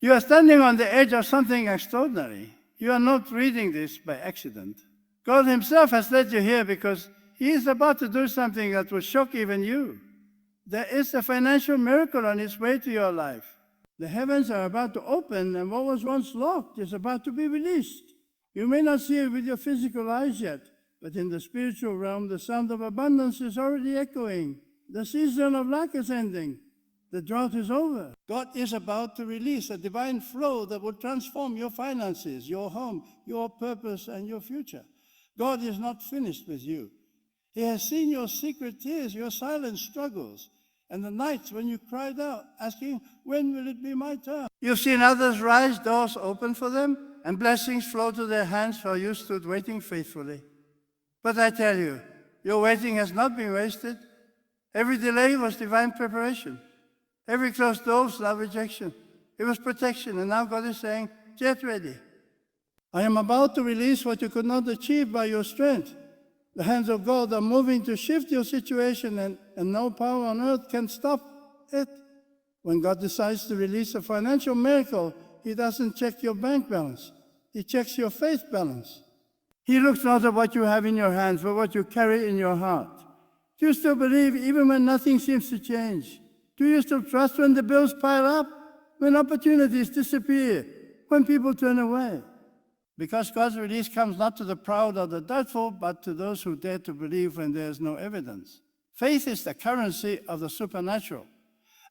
You are standing on the edge of something extraordinary. You are not reading this by accident. God himself has led you here because he is about to do something that will shock even you. There is a financial miracle on its way to your life. The heavens are about to open, and what was once locked is about to be released. You may not see it with your physical eyes yet, but in the spiritual realm, the sound of abundance is already echoing. The season of lack is ending. The drought is over. God is about to release a divine flow that will transform your finances, your home, your purpose, and your future. God is not finished with you. He has seen your secret tears, your silent struggles, and the nights when you cried out, asking, when will it be my turn? You've seen others rise, doors open for them, and blessings flow to their hands while you stood waiting faithfully. But I tell you, your waiting has not been wasted. Every delay was divine preparation. Every closed door was not rejection. It was protection, and now God is saying, get ready. I am about to release what you could not achieve by your strength. The hands of God are moving to shift your situation, and no power on earth can stop it. When God decides to release a financial miracle, he doesn't check your bank balance. He checks your faith balance. He looks not at what you have in your hands, but what you carry in your heart. Do you still believe even when nothing seems to change? Do you still trust when the bills pile up? When opportunities disappear? When people turn away? Because God's release comes not to the proud or the doubtful, but to those who dare to believe when there is no evidence. Faith is the currency of the supernatural.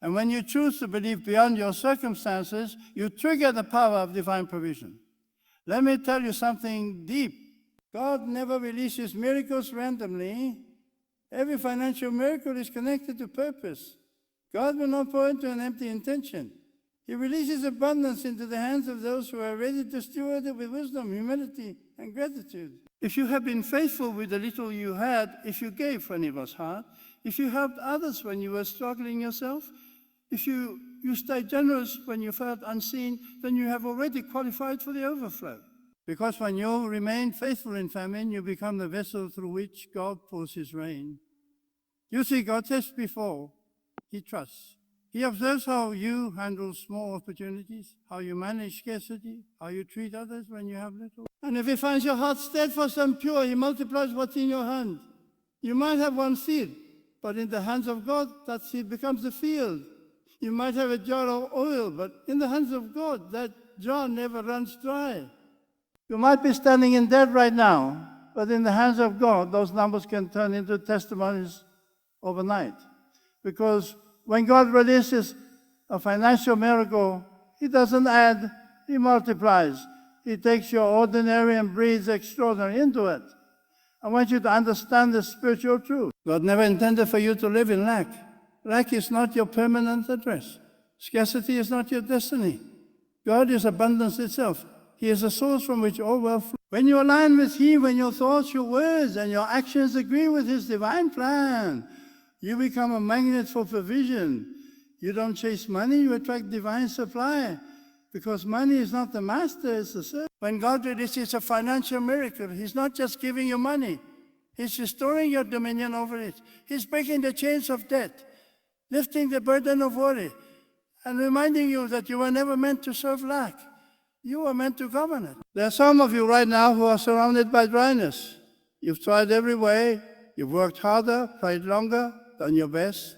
And when you choose to believe beyond your circumstances, you trigger the power of divine provision. Let me tell you something deep. God never releases miracles randomly. Every financial miracle is connected to purpose. God will not pour into an empty intention. He releases abundance into the hands of those who are ready to steward it with wisdom, humility, and gratitude. If you have been faithful with the little you had, if you gave when it was hard, if you helped others when you were struggling yourself, if you stayed generous when you felt unseen, then you have already qualified for the overflow. Because when you remain faithful in famine, you become the vessel through which God pours his rain. You see, God tests before he trusts. He observes how you handle small opportunities, how you manage scarcity, how you treat others when you have little. And if he finds your heart steadfast and pure, he multiplies what's in your hand. You might have one seed, but in the hands of God, that seed becomes a field. You might have a jar of oil, but in the hands of God, that jar never runs dry. You might be standing in debt right now, but in the hands of God, those numbers can turn into testimonies overnight. Because when God releases a financial miracle, he doesn't add, he multiplies. He takes your ordinary and breathes extraordinary into it. I want you to understand the spiritual truth. God never intended for you to live in lack. Lack is not your permanent address. Scarcity is not your destiny. God is abundance itself. He is the source from which all wealth flows. When you align with him, when your thoughts, your words, and your actions agree with his divine plan, you become a magnet for provision. You don't chase money, you attract divine supply. Because money is not the master, it's the servant. When God releases a financial miracle, he's not just giving you money. He's restoring your dominion over it. He's breaking the chains of debt, lifting the burden of worry, and reminding you that you were never meant to serve lack. You were meant to govern it. There are some of you right now who are surrounded by dryness. You've tried every way. You've worked harder, prayed longer, done your best,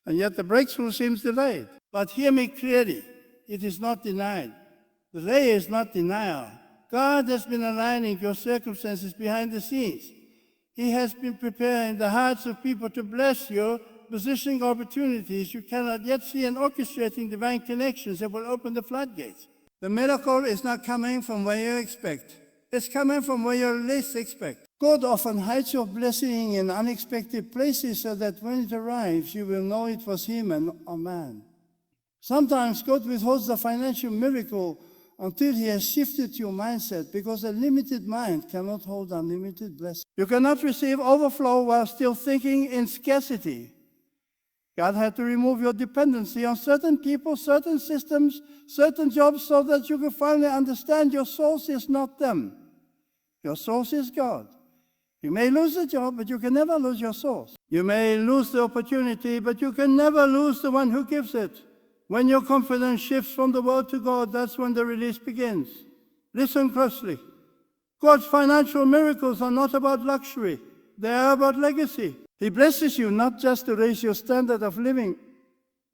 and yet the breakthrough seems delayed. But hear me clearly. It is not denied. Delay is not denial. God has been aligning your circumstances behind the scenes. He has been preparing the hearts of people to bless you, positioning opportunities you cannot yet see, and orchestrating divine connections that will open the floodgates. The miracle is not coming from where you expect. It's coming from where you least expect. God often hides your blessing in unexpected places so that when it arrives, you will know it was him and a man. Sometimes God withholds the financial miracle until he has shifted your mindset, because a limited mind cannot hold unlimited blessing. You cannot receive overflow while still thinking in scarcity. God had to remove your dependency on certain people, certain systems, certain jobs, so that you can finally understand your source is not them. Your source is God. You may lose the job, but you can never lose your source. You may lose the opportunity, but you can never lose the one who gives it. When your confidence shifts from the world to God, that's when the release begins. Listen closely. God's financial miracles are not about luxury. They are about legacy. He blesses you not just to raise your standard of living,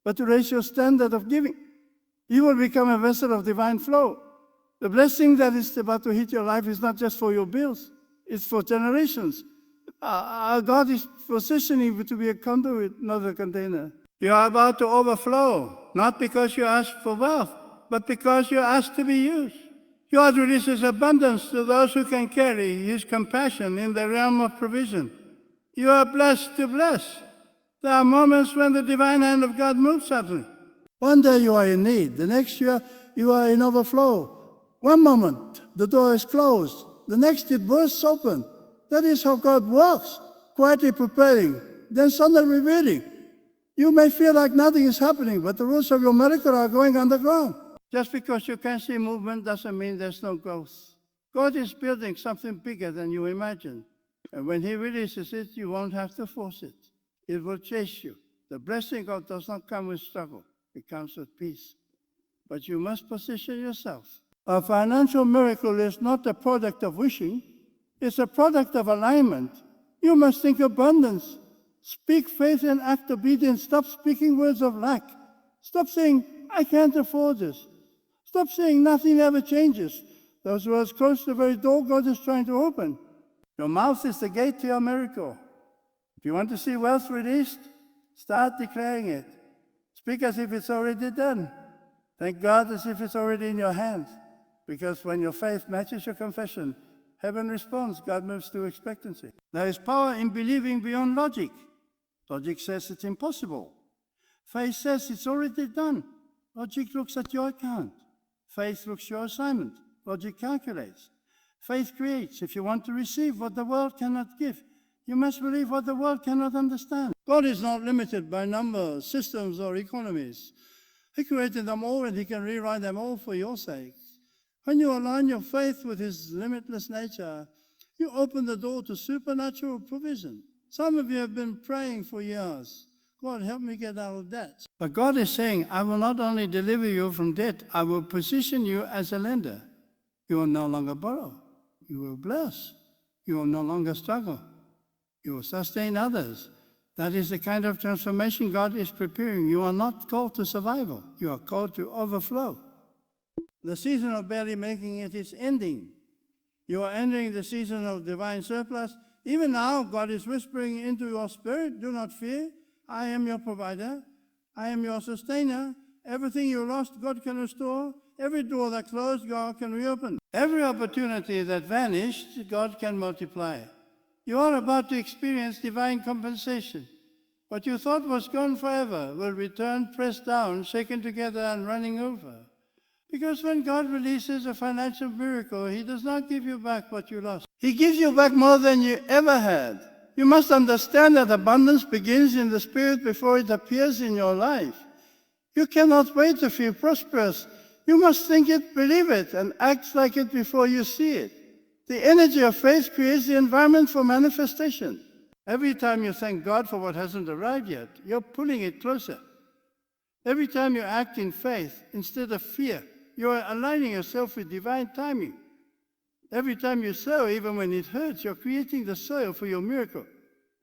but to raise your standard of giving. You will become a vessel of divine flow. The blessing that is about to hit your life is not just for your bills. It's for generations. God is positioning you to be a conduit, not a container. You are about to overflow, not because you ask for wealth, but because you ask to be used. God releases abundance to those who can carry His compassion in the realm of provision. You are blessed to bless. There are moments when the divine hand of God moves suddenly. One day you are in need. The next year you are in overflow. One moment the door is closed. The next it bursts open. That is how God works, quietly preparing, then suddenly revealing. You may feel like nothing is happening, but the roots of your miracle are going underground. Just because you can see movement doesn't mean there's no growth. God is building something bigger than you imagine. And when He releases it, you won't have to force it. It will chase you. The blessing of God does not come with struggle. It comes with peace. But you must position yourself. A financial miracle is not a product of wishing. It's a product of alignment. You must think abundance. Speak faith and act obedience. Stop speaking words of lack. Stop saying, I can't afford this. Stop saying nothing ever changes. Those words close the very door God is trying to open. Your mouth is the gate to your miracle. If you want to see wealth released, start declaring it. Speak as if it's already done. Thank God as if it's already in your hands. Because when your faith matches your confession, heaven responds. God moves to expectancy. There is power in believing beyond logic. Logic says it's impossible. Faith says it's already done. Logic looks at your account. Faith looks at your assignment. Logic calculates. Faith creates. If you want to receive what the world cannot give, you must believe what the world cannot understand. God is not limited by numbers, systems, or economies. He created them all, and He can rewrite them all for your sake. When you align your faith with His limitless nature, you open the door to supernatural provision. Some of you have been praying for years. God, help me get out of debt. But God is saying, I will not only deliver you from debt, I will position you as a lender. You will no longer borrow. You will bless. You will no longer struggle. You will sustain others. That is the kind of transformation God is preparing. You are not called to survival. You are called to overflow. The season of barely making it is ending. You are entering the season of divine surplus. Even now, God is whispering into your spirit, do not fear. I am your provider. I am your sustainer. Everything you lost, God can restore. Every door that closed, God can reopen. Every opportunity that vanished, God can multiply. You are about to experience divine compensation. What you thought was gone forever will return pressed down, shaken together, and running over. Because when God releases a financial miracle, He does not give you back what you lost. He gives you back more than you ever had. You must understand that abundance begins in the Spirit before it appears in your life. You cannot wait to feel prosperous. You must think it, believe it, and act like it before you see it. The energy of faith creates the environment for manifestation. Every time you thank God for what hasn't arrived yet, you're pulling it closer. Every time you act in faith instead of fear, you are aligning yourself with divine timing. Every time you sow, even when it hurts, you're creating the soil for your miracle.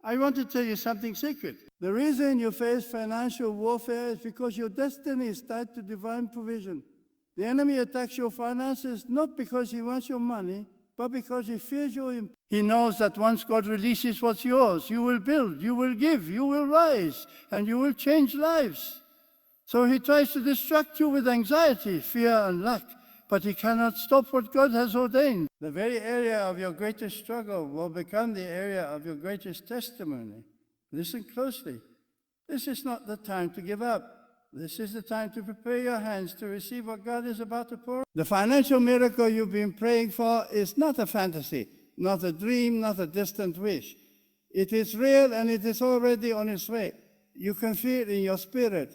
I want to tell you something secret. The reason you face financial warfare is because your destiny is tied to divine provision. The enemy attacks your finances not because he wants your money, but because he fears your impact. He knows that once God releases what's yours, you will build, you will give, you will rise, and you will change lives. So he tries to distract you with anxiety, fear, and lack, but he cannot stop what God has ordained. The very area of your greatest struggle will become the area of your greatest testimony. Listen closely. This is not the time to give up. This is the time to prepare your hands to receive what God is about to pour. The financial miracle you've been praying for is not a fantasy, not a dream, not a distant wish. It is real, and it is already on its way. You can feel it in your spirit.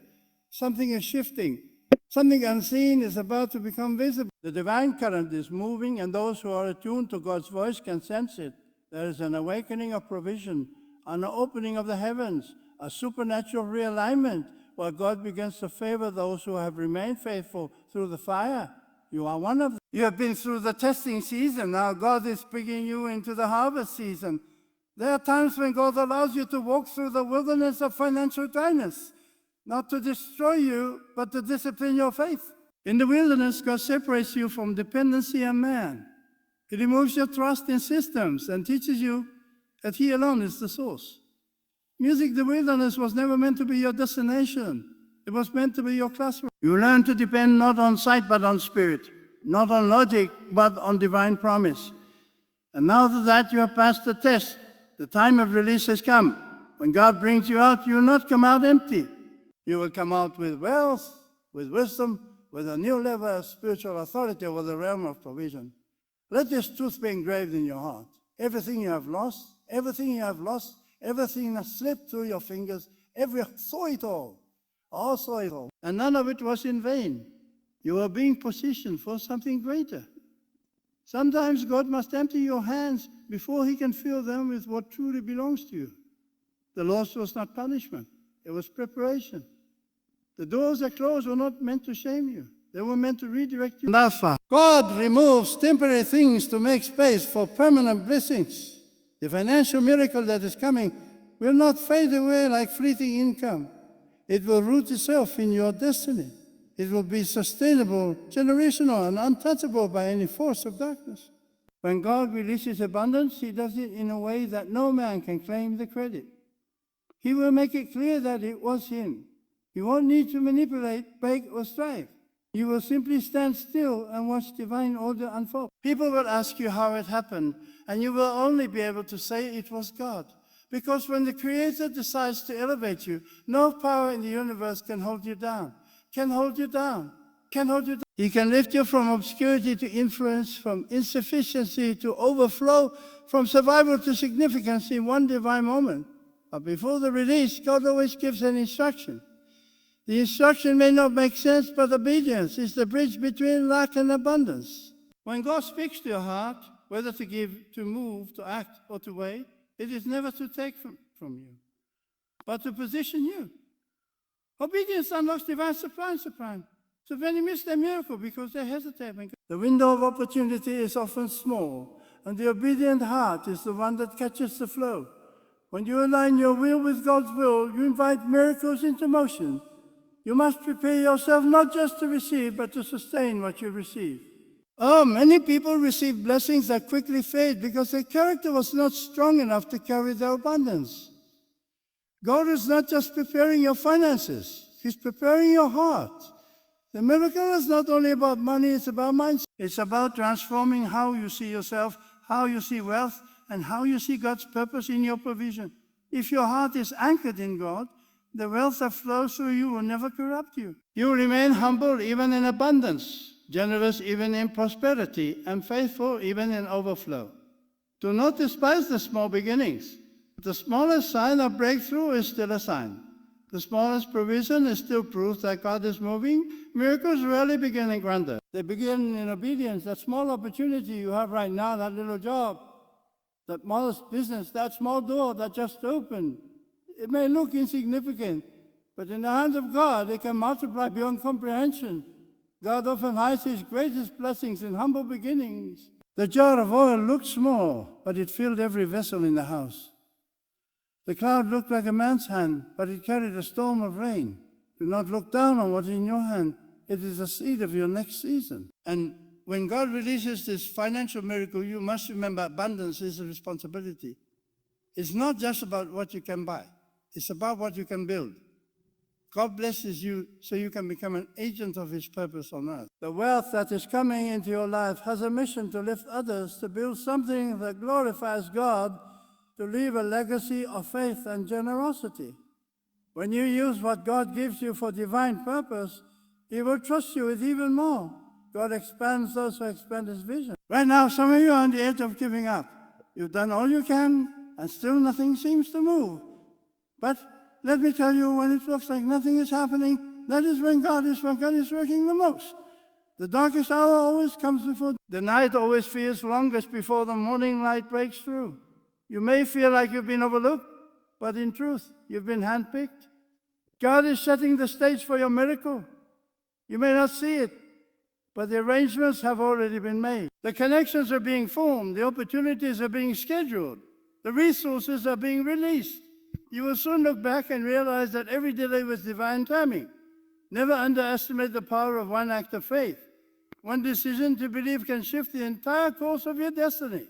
Something is shifting. Something unseen is about to become visible. The divine current is moving, and those who are attuned to God's voice can sense it. There is an awakening of provision, an opening of the heavens, a supernatural realignment. where God begins to favor those who have remained faithful through the fire. You are one of them. You have been through the testing season. Now God is bringing you into the harvest season. There are times when God allows you to walk through the wilderness of financial dryness, not to destroy you, but to discipline your faith. In the wilderness, God separates you from dependency on man. He removes your trust in systems and teaches you that He alone is the source. Music, the wilderness, was never meant to be your destination. It was meant to be your classroom. You learn to depend not on sight but on spirit, not on logic but on divine promise. And now that you have passed the test, the time of release has come. When God brings you out, you will not come out empty. You will come out with wealth, with wisdom, with a new level of spiritual authority over the realm of provision. Let this truth be engraved in your heart. Everything you have lost, everything that slipped through your fingers, saw it all, and none of it was in vain. You are being positioned for something greater. Sometimes God must empty your hands before He can fill them with what truly belongs to you. The loss was not punishment, it was preparation. The doors that closed were not meant to shame you. They were meant to redirect you. God removes temporary things to make space for permanent blessings. The financial miracle that is coming will not fade away like fleeting income. It will root itself in your destiny. It will be sustainable, generational, and untouchable by any force of darkness. When God releases abundance, He does it in a way that no man can claim the credit. He will make it clear that it was Him. You won't need to manipulate, beg, or strive. You will simply stand still and watch divine order unfold. People will ask you how it happened, and you will only be able to say it was God. Because when the Creator decides to elevate you, no power in the universe can hold you down. He can lift you from obscurity to influence, from insufficiency to overflow, from survival to significance in one divine moment. But before the release, God always gives an instruction. The instruction may not make sense, but obedience is the bridge between lack and abundance. When God speaks to your heart, whether to give, to move, to act, or to wait, it is never to take from you, but to position you. Obedience unlocks divine supply. So many miss their miracle because they hesitate. The window of opportunity is often small, and the obedient heart is the one that catches the flow. When you align your will with God's will, you invite miracles into motion. You must prepare yourself not just to receive, but to sustain what you receive. Oh, many people receive blessings that quickly fade because their character was not strong enough to carry their abundance. God is not just preparing your finances, He's preparing your heart. The miracle is not only about money, it's about mindset. It's about transforming how you see yourself, how you see wealth, and how you see God's purpose in your provision. If your heart is anchored in God, the wealth that flows through you will never corrupt you. You remain humble even in abundance, generous even in prosperity, and faithful even in overflow. Do not despise the small beginnings. The smallest sign of breakthrough is still a sign. The smallest provision is still proof that God is moving. Miracles rarely begin in grandeur. They begin in obedience. That small opportunity you have right now, that little job, that modest business, that small door that just opened, it may look insignificant, but in the hands of God, it can multiply beyond comprehension. God often hides His greatest blessings in humble beginnings. The jar of oil looked small, but it filled every vessel in the house. The cloud looked like a man's hand, but it carried a storm of rain. Do not look down on what is in your hand. It is the seed of your next season. And when God releases this financial miracle, you must remember abundance is a responsibility. It's not just about what you can buy. It's about what you can build. God blesses you so you can become an agent of His purpose on earth. The wealth that is coming into your life has a mission to lift others, to build something that glorifies God, to leave a legacy of faith and generosity. When you use what God gives you for divine purpose, He will trust you with even more. God expands those who expand His vision. Right now, some of you are on the edge of giving up. You've done all you can, and still nothing seems to move. But let me tell you, when it looks like nothing is happening, that is when God is working the most. The darkest hour always comes before. The night always feels longest before the morning light breaks through. You may feel like you've been overlooked, but in truth, you've been handpicked. God is setting the stage for your miracle. You may not see it, but the arrangements have already been made. The connections are being formed. The opportunities are being scheduled. The resources are being released. You will soon look back and realize that every delay was divine timing. Never underestimate the power of one act of faith. One decision to believe can shift the entire course of your destiny.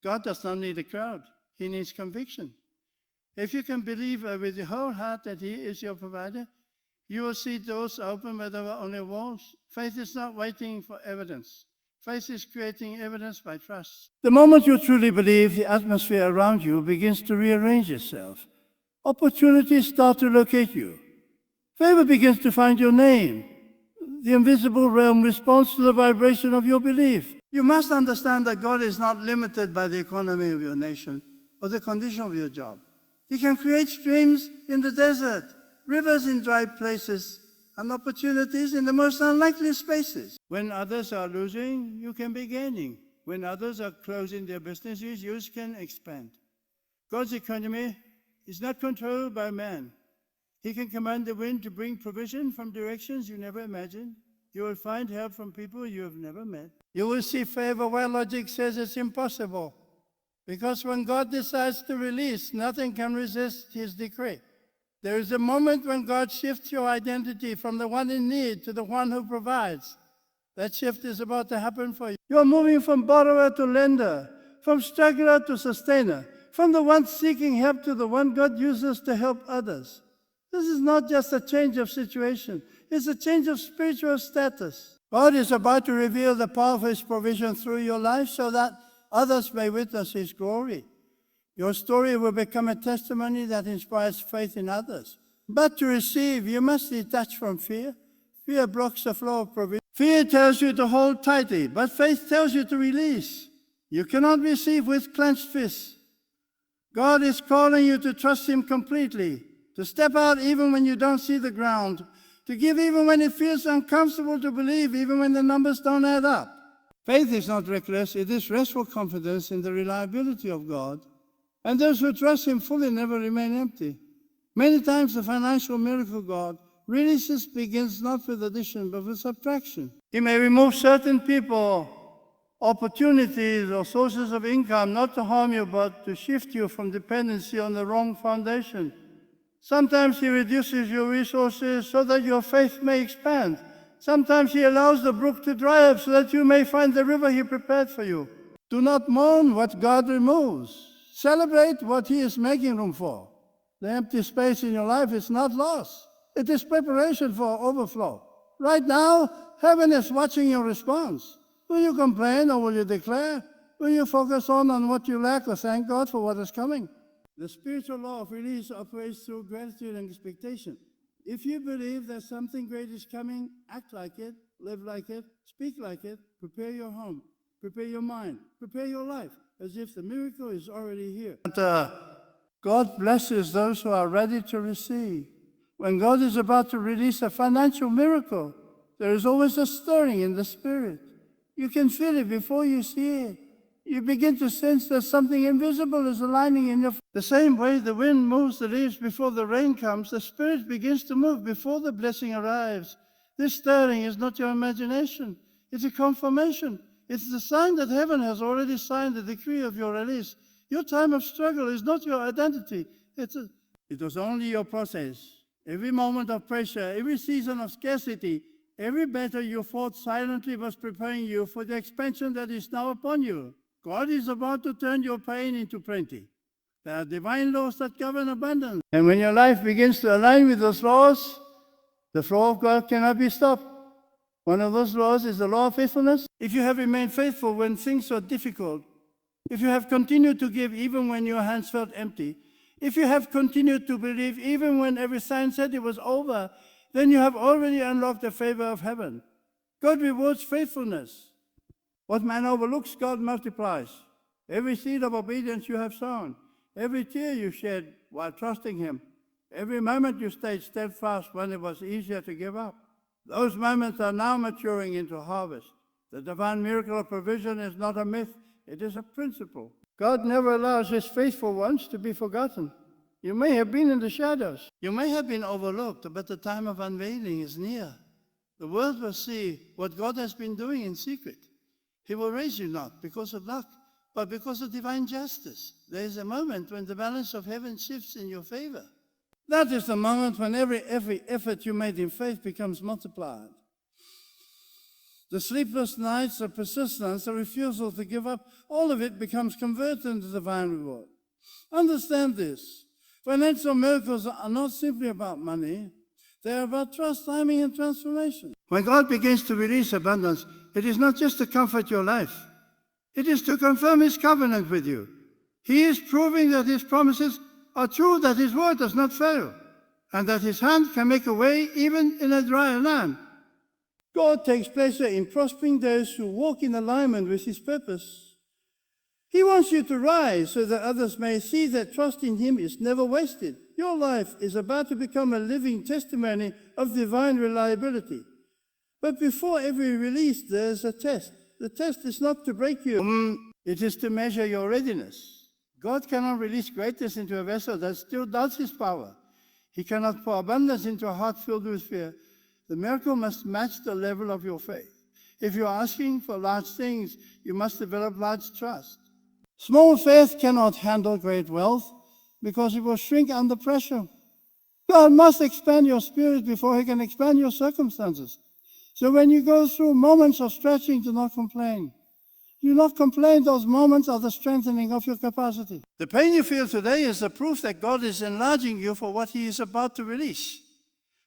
God does not need a crowd. He needs conviction. If you can believe with your whole heart that He is your provider, you will see doors open where there were only walls. Faith is not waiting for evidence. Faith is creating evidence by trust. The moment you truly believe, the atmosphere around you begins to rearrange itself. Opportunities start to locate you. Favor begins to find your name. The invisible realm responds to the vibration of your belief. You must understand that God is not limited by the economy of your nation or the condition of your job. He can create streams in the desert, rivers in dry places, and opportunities in the most unlikely spaces. When others are losing, you can be gaining. When others are closing their businesses, you can expand. God's economy is not controlled by man. He can command the wind to bring provision from directions you never imagined. You will find help from people you have never met. You will see favor where logic says it's impossible. Because when God decides to release, nothing can resist His decree. There is a moment when God shifts your identity from the one in need to the one who provides. That shift is about to happen for you. You're moving from borrower to lender, from struggler to sustainer, from the one seeking help to the one God uses to help others. This is not just a change of situation. It's a change of spiritual status. God is about to reveal the power of His provision through your life so that others may witness His glory. Your story will become a testimony that inspires faith in others. But to receive, you must detach from fear. Fear blocks the flow of provision. Fear tells you to hold tightly, but faith tells you to release. You cannot receive with clenched fists. God is calling you to trust Him completely, to step out even when you don't see the ground, to give even when it feels uncomfortable, to believe even when the numbers don't add up. Faith is not reckless, it is restful confidence in the reliability of God. And those who trust Him fully never remain empty. Many times the financial miracle God releases begins not with addition, but with subtraction. He may remove certain people, opportunities, or sources of income, not to harm you, but to shift you from dependency on the wrong foundation. Sometimes He reduces your resources so that your faith may expand. Sometimes He allows the brook to dry up so that you may find the river He prepared for you. Do not mourn what God removes. Celebrate what He is making room for. The empty space in your life is not loss. It is preparation for overflow. Right now, heaven is watching your response. Will you complain or will you declare? Will you focus on what you lack or thank God for what is coming? The spiritual law of release operates through gratitude and expectation. If you believe that something great is coming, act like it, live like it, speak like it, prepare your home, prepare your mind, prepare your life, as if the miracle is already here. God blesses those who are ready to receive. When God is about to release a financial miracle, there is always a stirring in the spirit. You can feel it before you see it. You begin to sense that something invisible is aligning in your... The same way the wind moves the leaves before the rain comes, the Spirit begins to move before the blessing arrives. This stirring is not your imagination. It's a confirmation. It's the sign that heaven has already signed the decree of your release. Your time of struggle is not your identity. It was only your process. Every moment of pressure, every season of scarcity, every battle you fought silently was preparing you for the expansion that is now upon you. God is about to turn your pain into plenty. There are divine laws that govern abundance. And when your life begins to align with those laws, the flow of God cannot be stopped. One of those laws is the law of faithfulness. If you have remained faithful when things are difficult, if you have continued to give even when your hands felt empty, if you have continued to believe even when every sign said it was over, then you have already unlocked the favor of heaven. God rewards faithfulness. What man overlooks, God multiplies. Every seed of obedience you have sown, every tear you shed while trusting Him, every moment you stayed steadfast when it was easier to give up, those moments are now maturing into harvest. The divine miracle of provision is not a myth, it is a principle. God never allows His faithful ones to be forgotten. You may have been in the shadows. You may have been overlooked, but the time of unveiling is near. The world will see what God has been doing in secret. He will raise you not because of luck, but because of divine justice. There is a moment when the balance of heaven shifts in your favor. That is the moment when every effort you made in faith becomes multiplied. The sleepless nights, the persistence, the refusal to give up, all of it becomes converted into divine reward. Understand this. Financial miracles are not simply about money. They are about trust, timing, and transformation. When God begins to release abundance, it is not just to comfort your life. It is to confirm His covenant with you. He is proving that His promises are true, that His word does not fail, and that His hand can make a way even in a dry land. God takes pleasure in prospering those who walk in alignment with His purpose. He wants you to rise so that others may see that trust in Him is never wasted. Your life is about to become a living testimony of divine reliability. But before every release, there's a test. The test is not to break you. It is to measure your readiness. God cannot release greatness into a vessel that still doubts His power. He cannot pour abundance into a heart filled with fear. The miracle must match the level of your faith. If you're asking for large things, you must develop large trust. Small faith cannot handle great wealth because it will shrink under pressure. God must expand your spirit before He can expand your circumstances. So when you go through moments of stretching, do not complain. Do not complain. Those moments are the strengthening of your capacity. The pain you feel today is the proof that God is enlarging you for what He is about to release.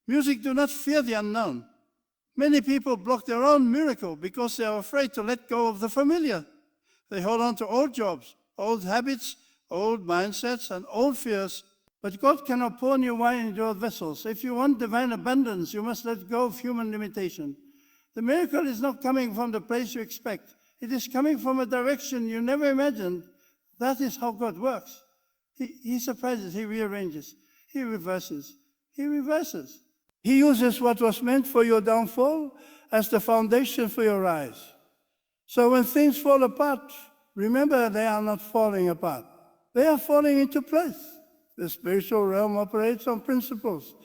Music, do not fear the unknown. Many people block their own miracle because they are afraid to let go of the familiar. They hold on to old jobs, old habits, old mindsets, and old fears. But God cannot pour new wine into old vessels. If you want divine abundance, you must let go of human limitation. The miracle is not coming from the place you expect. It is coming from a direction you never imagined. That is how God works. He surprises, He rearranges, He reverses, He reverses. He uses what was meant for your downfall as the foundation for your rise. So when things fall apart, remember they are not falling apart. They are falling into place. The spiritual realm operates on principles,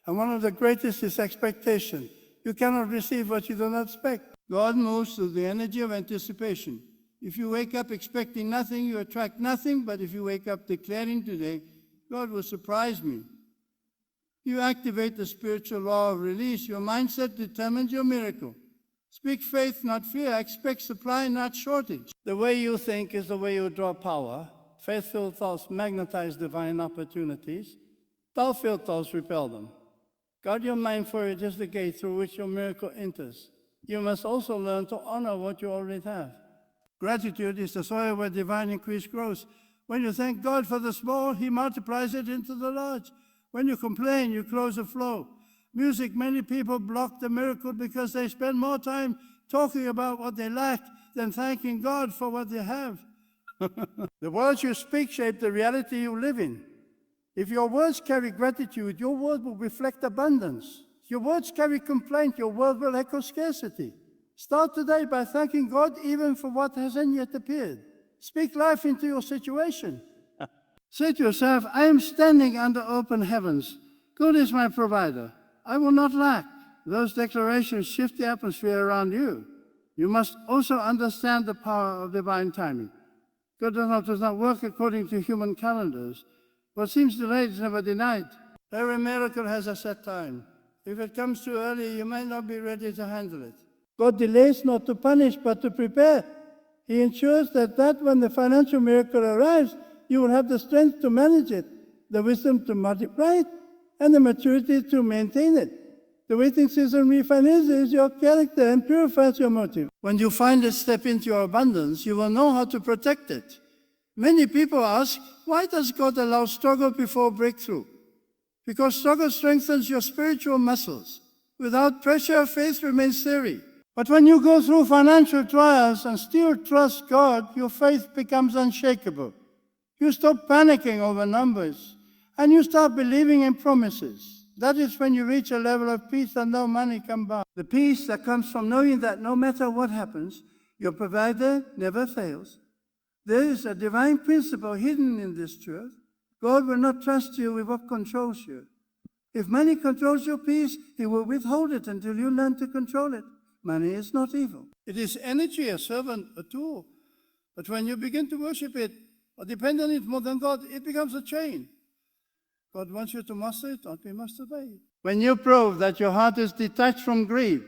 and one of the greatest is expectation. You cannot receive what you do not expect. God moves through the energy of anticipation. If you wake up expecting nothing, you attract nothing, but if you wake up declaring today, God will surprise me, you activate the spiritual law of release. Your mindset determines your miracle. Speak faith, not fear. Expect supply, not shortage. The way you think is the way you draw power. Faith-filled thoughts magnetize divine opportunities. Doubt-filled thoughts repel them. Guard your mind, for it is the gate through which your miracle enters. You must also learn to honor what you already have. Gratitude is the soil where divine increase grows. When you thank God for the small, He multiplies it into the large. When you complain, you close the flow. Music, many people block the miracle because they spend more time talking about what they lack than thanking God for what they have. The words you speak shape the reality you live in. If your words carry gratitude, your word will reflect abundance. If your words carry complaint, your word will echo scarcity. Start today by thanking God even for what hasn't yet appeared. Speak life into your situation. Say to yourself, I am standing under open heavens. God is my provider. I will not lack. Those declarations shift the atmosphere around you. You must also understand the power of divine timing. God does not work according to human calendars. What seems delayed is never denied. Every miracle has a set time. If it comes too early, you might not be ready to handle it. God delays not to punish, but to prepare. He ensures that when the financial miracle arrives, you will have the strength to manage it, the wisdom to multiply it, and the maturity to maintain it. The waiting season refinances your character and purifies your motive. When you finally step into your abundance, you will know how to protect it. Many people ask, why does God allow struggle before breakthrough? Because struggle strengthens your spiritual muscles. Without pressure, faith remains theory. But when you go through financial trials and still trust God, your faith becomes unshakable. You stop panicking over numbers, and you start believing in promises. That is when you reach a level of peace that no money can buy. The peace that comes from knowing that no matter what happens, your provider never fails. There is a divine principle hidden in this truth. God will not trust you with what controls you. If money controls your peace, He will withhold it until you learn to control it. Money is not evil. It is energy, a servant, a tool. But when you begin to worship it or depend on it more than God, it becomes a chain. God wants you to master it, not be mastered by it. When you prove that your heart is detached from greed,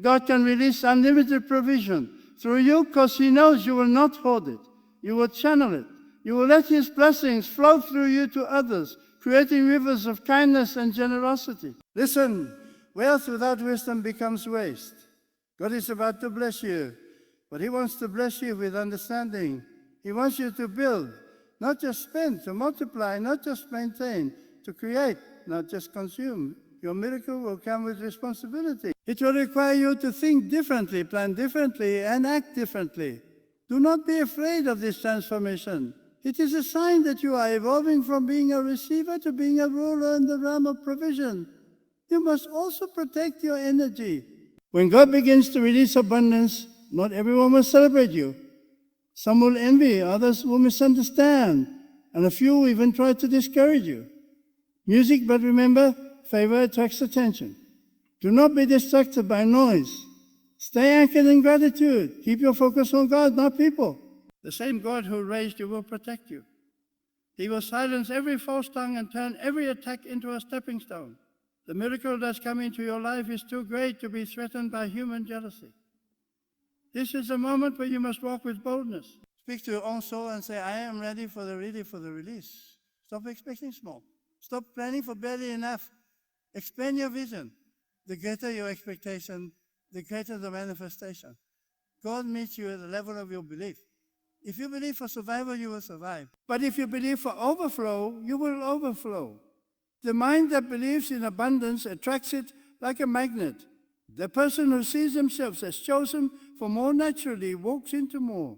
God can release unlimited provision through you because He knows you will not hoard it. You will channel it. You will let His blessings flow through you to others, creating rivers of kindness and generosity. Listen, wealth without wisdom becomes waste. God is about to bless you, but He wants to bless you with understanding. He wants you to build, not just spend, to multiply, not just maintain, to create, not just consume. Your miracle will come with responsibility. It will require you to think differently, plan differently, and act differently. Do not be afraid of this transformation. It is a sign that you are evolving from being a receiver to being a ruler in the realm of provision. You must also protect your energy. When God begins to release abundance, not everyone will celebrate you. Some will envy, others will misunderstand, and a few will even try to discourage you. Music, but remember, favor attracts attention. Do not be distracted by noise. Stay anchored in gratitude. Keep your focus on God, not people. The same God who raised you will protect you. He will silence every false tongue and turn every attack into a stepping stone. The miracle that's come into your life is too great to be threatened by human jealousy. This is a moment where you must walk with boldness. Speak to your own soul and say, I am ready for the release. Stop expecting small. Stop planning for barely enough. Expand your vision. The greater your expectation, the greater the manifestation. God meets you at the level of your belief. If you believe for survival, you will survive. But if you believe for overflow, you will overflow. The mind that believes in abundance attracts it like a magnet. The person who sees themselves as chosen for more naturally walks into more.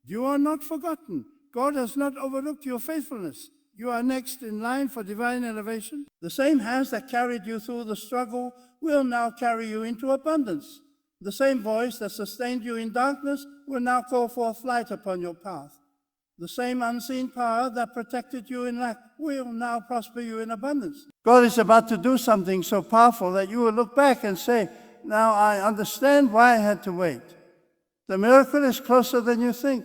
You are not forgotten. God has not overlooked your faithfulness. You are next in line for divine elevation. The same hands that carried you through the struggle will now carry you into abundance. The same voice that sustained you in darkness will now call forth light upon your path. The same unseen power that protected you in lack will now prosper you in abundance. God is about to do something so powerful that you will look back and say, now I understand why I had to wait. The miracle is closer than you think.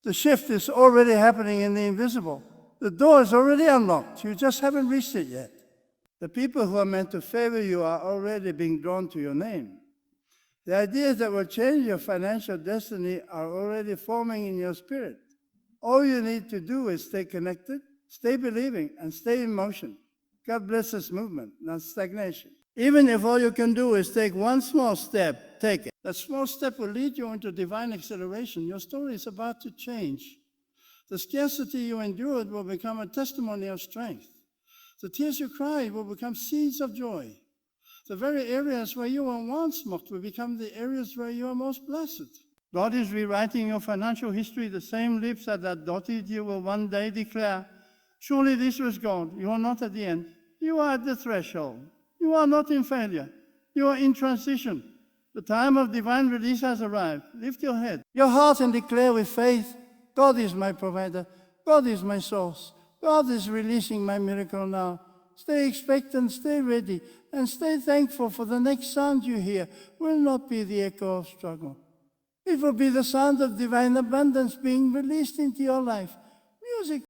The shift is already happening in the invisible. The door is already unlocked. You just haven't reached it yet. The people who are meant to favor you are already being drawn to your name. The ideas that will change your financial destiny are already forming in your spirit. All you need to do is stay connected, stay believing, and stay in motion. God bless this movement, not stagnation. Even if all you can do is take one small step, take it. That small step will lead you into divine acceleration. Your story is about to change. The scarcity you endured will become a testimony of strength. The tears you cried will become seeds of joy. The very areas where you were once mocked will become the areas where you are most blessed. God is rewriting your financial history. The same lips that adopted you will one day declare, surely this was God. You are not at the end. You are at the threshold. You are not in failure. You are in transition. The time of divine release has arrived. Lift your head, your heart, and declare with faith, God is my provider. God is my source. God is releasing my miracle now. Stay expectant, stay ready, and stay thankful, for the next sound you hear will not be the echo of struggle. It will be the sound of divine abundance being released into your life. Music